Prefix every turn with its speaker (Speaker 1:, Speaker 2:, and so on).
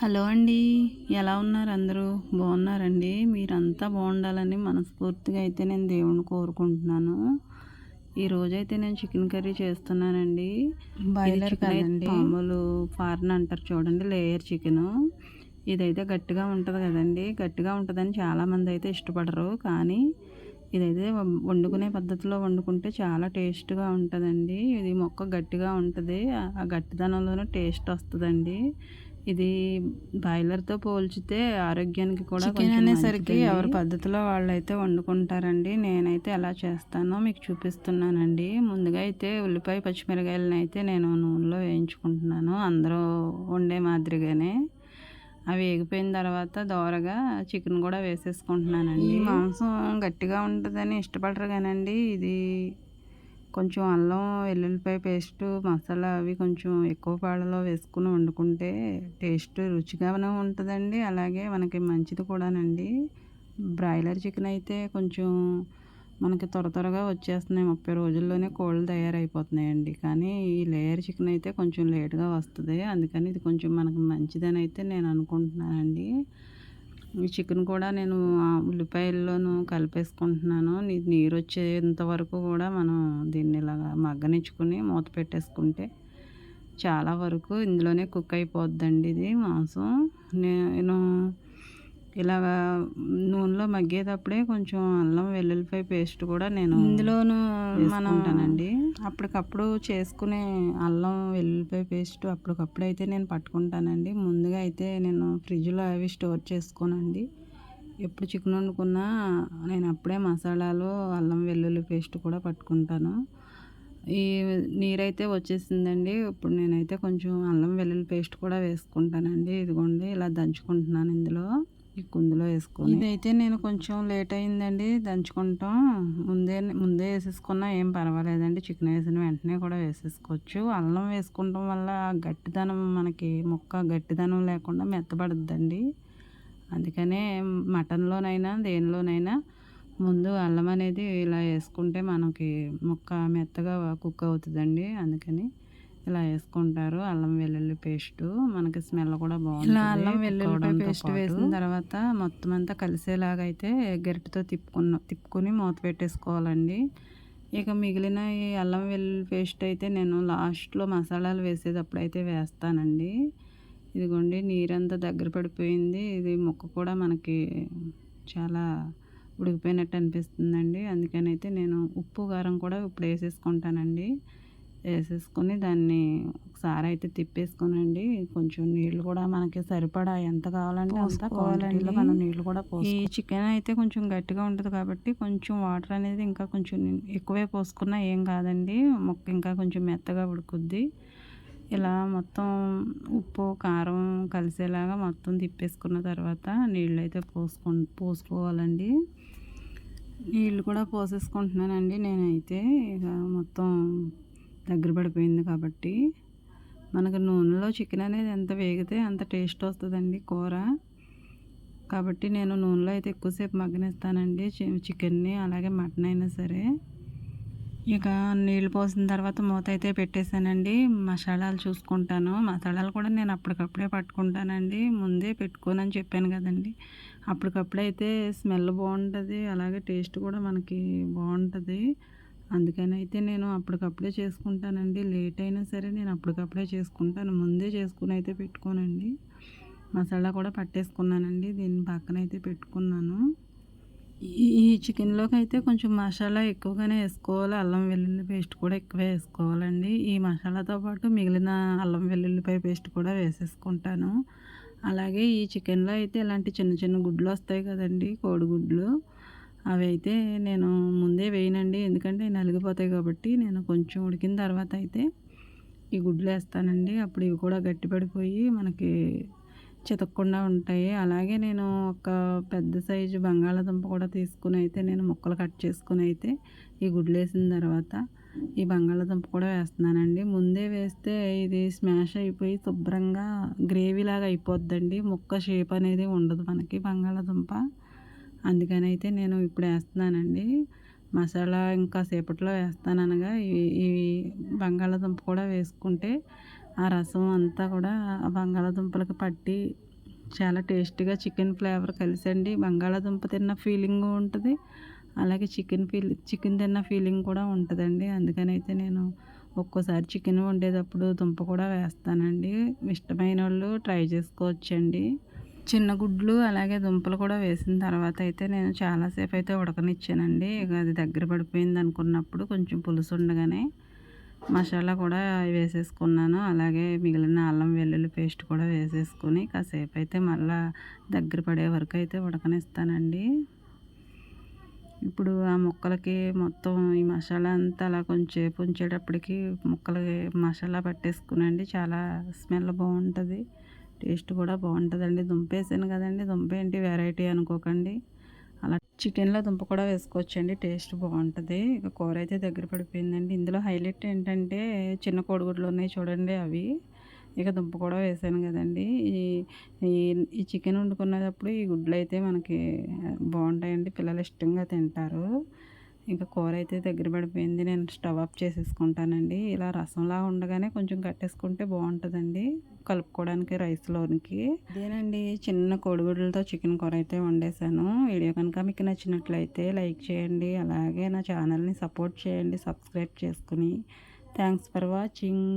Speaker 1: Hello అండి. ఎలా ఉన్నారు అందరూ? బాగున్నారండి? మీరంతా బాగుండాలని మనస్ఫూర్తిగా అయితే నేను దేవుణ్ణి కోరుకుంటున్నాను. ఈరోజైతే నేను చికెన్ కర్రీ చేస్తున్నానండి. బాయిలర్ కాదండి, మామూలు ఫారెన్ అంటారు చూడండి, లేయర్ చికెను. ఇదైతే గట్టిగా ఉంటుంది కదండి. గట్టిగా ఉంటుందని చాలామంది అయితే ఇష్టపడరు, కానీ ఇదైతే వండుకునే పద్ధతిలో వండుకుంటే చాలా టేస్ట్గా ఉంటుందండి. ఇది మొక్క గట్టిగా ఉంటుంది, ఆ గట్టిదనంలోనే టేస్ట్ వస్తుందండి. ఇది బాయిలర్తో పోల్చితే ఆరోగ్యానికి కూడా చికెన్ అనేసరికి ఎవరి పద్ధతిలో వాళ్ళైతే వండుకుంటారండి. నేనైతే ఎలా చేస్తానో మీకు చూపిస్తున్నానండి. ముందుగా అయితే ఉల్లిపాయ పచ్చిమిరకాయలను అయితే నేను నూనెలో వేయించుకుంటున్నాను, అందరూ వండే మాదిరిగానే. అవి వేగిపోయిన తర్వాత దోరగా చికెన్ కూడా వేసేసుకుంటున్నానండి. ఈ మాంసం గట్టిగా ఉంటుందని ఇష్టపడరు కానండి, ఇది కొంచెం అల్లం వెల్లుల్లిపాయ పేస్టు మసాలా అవి కొంచెం ఎక్కువ పాలలో వేసుకుని వండుకుంటే టేస్ట్ రుచిగానే ఉంటుందండి. అలాగే మనకి మంచిది కూడానండి. బ్రాయిలర్ చికెన్ అయితే కొంచెం మనకి త్వరగా వచ్చేస్తున్నాయి, 30 రోజుల్లోనే కోళ్ళు తయారైపోతున్నాయండి. కానీ ఈ లేయర్ చికెన్ అయితే కొంచెం లేట్గా వస్తుంది, అందుకని ఇది కొంచెం మనకు మంచిదని అయితే నేను అనుకుంటున్నానండి. ఈ చికెన్ కూడా నేను ఉల్లిపాయల్లోనూ కలిపేసుకుంటున్నాను. నీరు వచ్చేంత వరకు కూడా మనం దీన్ని ఇలాగా మగ్గనిచ్చుకుని మూత పెట్టేసుకుంటే చాలా వరకు ఇందులోనే కుక్ అయిపోద్దండి ఇది మాంసం. నేను ఇలాగా నూనెలో మగ్గేటప్పుడే కొంచెం అల్లం వెల్లుల్లిపాయ పేస్ట్ కూడా నేను ఇందులోనూ వేసుకుంటానండి. అప్పటికప్పుడు చేసుకునే అల్లం వెల్లుల్లిపాయ పేస్ట్ అప్పటికప్పుడు అయితే నేను పట్టుకుంటానండి. ముందుగా అయితే నేను ఫ్రిడ్జ్లో అవి స్టోర్ చేసుకోనండి. ఎప్పుడు చికెన్ వండుకున్నా నేను అప్పుడే మసాలాలు అల్లం వెల్లుల్లి పేస్ట్ కూడా పట్టుకుంటాను. ఈ నీరైతే వచ్చేసిందండి. ఇప్పుడు నేనైతే కొంచెం అల్లం వెల్లుల్లి పేస్ట్ కూడా వేసుకుంటానండి. ఇదిగోండి ఇలా దంచుకుంటున్నాను ఇందులో, ఈ కుందులో వేసుకొని. ఇదైతే నేను కొంచెం లేట్ అయిందండి దంచుకుంటాం. ముందే వేసేసుకున్నా ఏం పర్వాలేదండి, చికెన్ వేసిన వెంటనే కూడా వేసేసుకోవచ్చు. అల్లం వేసుకుంటాం వల్ల గట్టిదనం, మనకి ముక్క గట్టిదనం లేకుండా మెత్తబడుద్దండి. అందుకనే మటన్లోనైనా దేనిలోనైనా ముందు అల్లం అనేది ఇలా వేసుకుంటే మనకి ముక్క మెత్తగా కుక్ అవుతుందండి. అందుకని ఇలా వేసుకుంటారు అల్లం వెల్లుల్లి పేస్టు. మనకి స్మెల్ కూడా బాగుంటుంది. ఇలా అల్లం వెల్లుల్లి పేస్ట్ వేసిన తర్వాత మొత్తం అంతా కలిసేలాగా అయితే గరిటెతో తిప్పుకొని మూత పెట్టేసుకోవాలండి. ఇక మిగిలిన ఈ అల్లం వెల్లుల్లి పేస్ట్ అయితే నేను లాస్ట్లో మసాలాలు వేసేటప్పుడు అయితే వేస్తానండి. ఇదిగోండి నీరంతా దగ్గర పడిపోయింది. ఇది ముక్క కూడా మనకి చాలా ఉడికిపోయినట్టు అనిపిస్తుందండి. అందుకని అయితే నేను ఉప్పు కారం కూడా ఇప్పుడు వేసేసుకుంటానండి. వేసేసుకొని దాన్ని ఒకసారి అయితే తిప్పేసుకోనండి. కొంచెం నీళ్ళు కూడా మనకి సరిపడా ఎంత కావాలంటే అంత క్వాంటిటీలో మనం నీళ్ళు కూడా ఈ చికెన్ అయితే కొంచెం గట్టిగా ఉంటుంది కాబట్టి కొంచెం వాటర్ అనేది ఇంకా కొంచెం ఎక్కువే పోసుకున్నా ఏం కాదండి, ముక్క ఇంకా కొంచెం మెత్తగా ఉడుకుద్ది. ఇలా మొత్తం ఉప్పు కారం కలిసేలాగా మొత్తం తిప్పేసుకున్న తర్వాత నీళ్ళు అయితే పోసుకోవాలండి. నీళ్ళు కూడా పోసేసుకుంటున్నానండి నేనైతే. ఇక మొత్తం దగ్గర పడిపోయింది కాబట్టి మనకు నూనెలో చికెన్ అనేది ఎంత వేగితే అంత టేస్ట్ వస్తుందండి కూర. కాబట్టి నేను నూనెలో అయితే ఎక్కువసేపు మగ్గనిస్తానండి చికెన్ని, అలాగే మటన్ అయినా సరే. ఇక నీళ్ళు పోసిన తర్వాత మూత అయితే పెట్టేశానండి. మసాలాలు చూసుకుంటాను. మసాలాలు కూడా నేను అప్పటికప్పుడే పట్టుకుంటానండి, ముందే పెట్టుకోనని చెప్పాను కదండి. అప్పటికప్పుడైతే స్మెల్ బాగుంటుంది, అలాగే టేస్ట్ కూడా మనకి బాగుంటుంది. అందుకని అయితే నేను అప్పటికప్పుడే చేసుకుంటానండి. లేట్ అయినా సరే నేను అప్పటికప్పుడే చేసుకుంటాను, ముందే చేసుకుని అయితే పెట్టుకోనండి. మసాలా కూడా పట్టేసుకున్నానండి, దీన్ని పక్కన అయితే పెట్టుకున్నాను. ఈ చికెన్లోకి అయితే కొంచెం మసాలా ఎక్కువగానే వేసుకోవాలి, అల్లం వెల్లుల్లి పేస్ట్ కూడా ఎక్కువే వేసుకోవాలండి. ఈ మసాలాతో పాటు మిగిలిన అల్లం వెల్లుల్లిపాయ పేస్ట్ కూడా వేసేసుకుంటాను. అలాగే ఈ చికెన్లో అయితే ఇలాంటి చిన్న చిన్న గుడ్లు వస్తాయి కదండి, కోడిగుడ్లు, అవి అయితే నేను ముందే వేయనండి, ఎందుకంటే నలిగిపోతాయి కాబట్టి. నేను కొంచెం ఉడికిన తర్వాత అయితే ఈ గుడ్లు వేస్తానండి. అప్పుడు ఇవి కూడా గట్టిపడిపోయి మనకి చితకకుండా ఉంటాయి. అలాగే నేను ఒక పెద్ద సైజు బంగాళాదుంప కూడా తీసుకుని అయితే నేను ముక్కలు కట్ చేసుకుని అయితే ఈ గుడ్లు వేసిన తర్వాత ఈ బంగాళాదుంప కూడా వేస్తున్నానండి. ముందే వేస్తే ఇది స్మాష్ అయిపోయి శుభ్రంగా గ్రేవీలాగా అయిపోద్దండి, ముక్క షేప్ అనేది ఉండదు మనకి బంగాళాదుంప. అందుకని అయితే నేను ఇప్పుడు వేస్తున్నానండి. మసాలా ఇంకా సేపట్లో వేస్తాననగా ఈ బంగాళాదుంప కూడా వేసుకుంటే ఆ రసం అంతా కూడా ఆ బంగాళాదుంపలకు పట్టి చాలా టేస్టీగా చికెన్ ఫ్లేవర్ కలిసండి బంగాళాదుంప తిన్న ఫీలింగ్ ఉంటుంది, అలాగే చికెన్ తిన్న ఫీలింగ్ కూడా ఉంటుందండి. అందుకని అయితే నేను ఒక్కోసారి చికెన్ వండేటప్పుడు దుంప కూడా వేస్తానండి. ఇష్టమైన వాళ్ళు ట్రై చేసుకోవచ్చండి. చిన్న గుడ్లు అలాగే దుంపలు కూడా వేసిన తర్వాత అయితే నేను చాలాసేపు అయితే ఉడకనిచ్చానండి. ఇక అది దగ్గర పడిపోయింది అనుకున్నప్పుడు కొంచెం పులుసు ఉండగానే మసాలా కూడా వేసేసుకున్నాను. అలాగే మిగిలిన అల్లం వెల్లుల్లి పేస్ట్ కూడా వేసేసుకొని కాసేపు అయితే మళ్ళా దగ్గర పడే వరకు అయితే ఉడకనిస్తానండి. ఇప్పుడు ఆ ముక్కలకి మొత్తం ఈ మసాలా అంతా అలా కొంచెంసేపు ఉంచేటప్పటికి ముక్కలకి మసాలా పట్టేసుకునండి చాలా స్మెల్ బాగుంటుంది, టేస్ట్ కూడా బాగుంటుందండి. దుంప వేసాను కదండి, దుంప ఏంటి వెరైటీ అనుకోకండి, అలా చికెన్లో దుంప కూడా వేసుకోవచ్చండి, టేస్ట్ బాగుంటుంది. ఇక కూర అయితే దగ్గర పడిపోయిందండి. ఇందులో హైలైట్ ఏంటంటే చిన్న కోడిగుడ్లు ఉన్నాయి చూడండి అవి, ఇక దుంప కూడా వేసాను కదండి. ఈ ఈ ఈ చికెన్ వండుకునేటప్పుడు ఈ గుడ్లు అయితే మనకి బాగుంటాయండి, పిల్లలు ఇష్టంగా తింటారు. ఇంకా కూర అయితే దగ్గర పడిపోయింది, నేను స్టవ్ ఆఫ్ చేసేసుకుంటానండి. ఇలా రసంలా ఉండగానే కొంచెం కట్టేసుకుంటే బాగుంటుందండి కలుపుకోవడానికి రైస్లోనికి. ఇదేనండి చిన్న కోడిగుడ్లతో చికెన్ కూర అయితే వండేసాను. వీడియో కనుక మీకు నచ్చినట్లయితే లైక్ చేయండి, అలాగే నా ఛానల్ని సపోర్ట్ చేయండి సబ్స్క్రైబ్ చేసుకుని. Thanks for watching.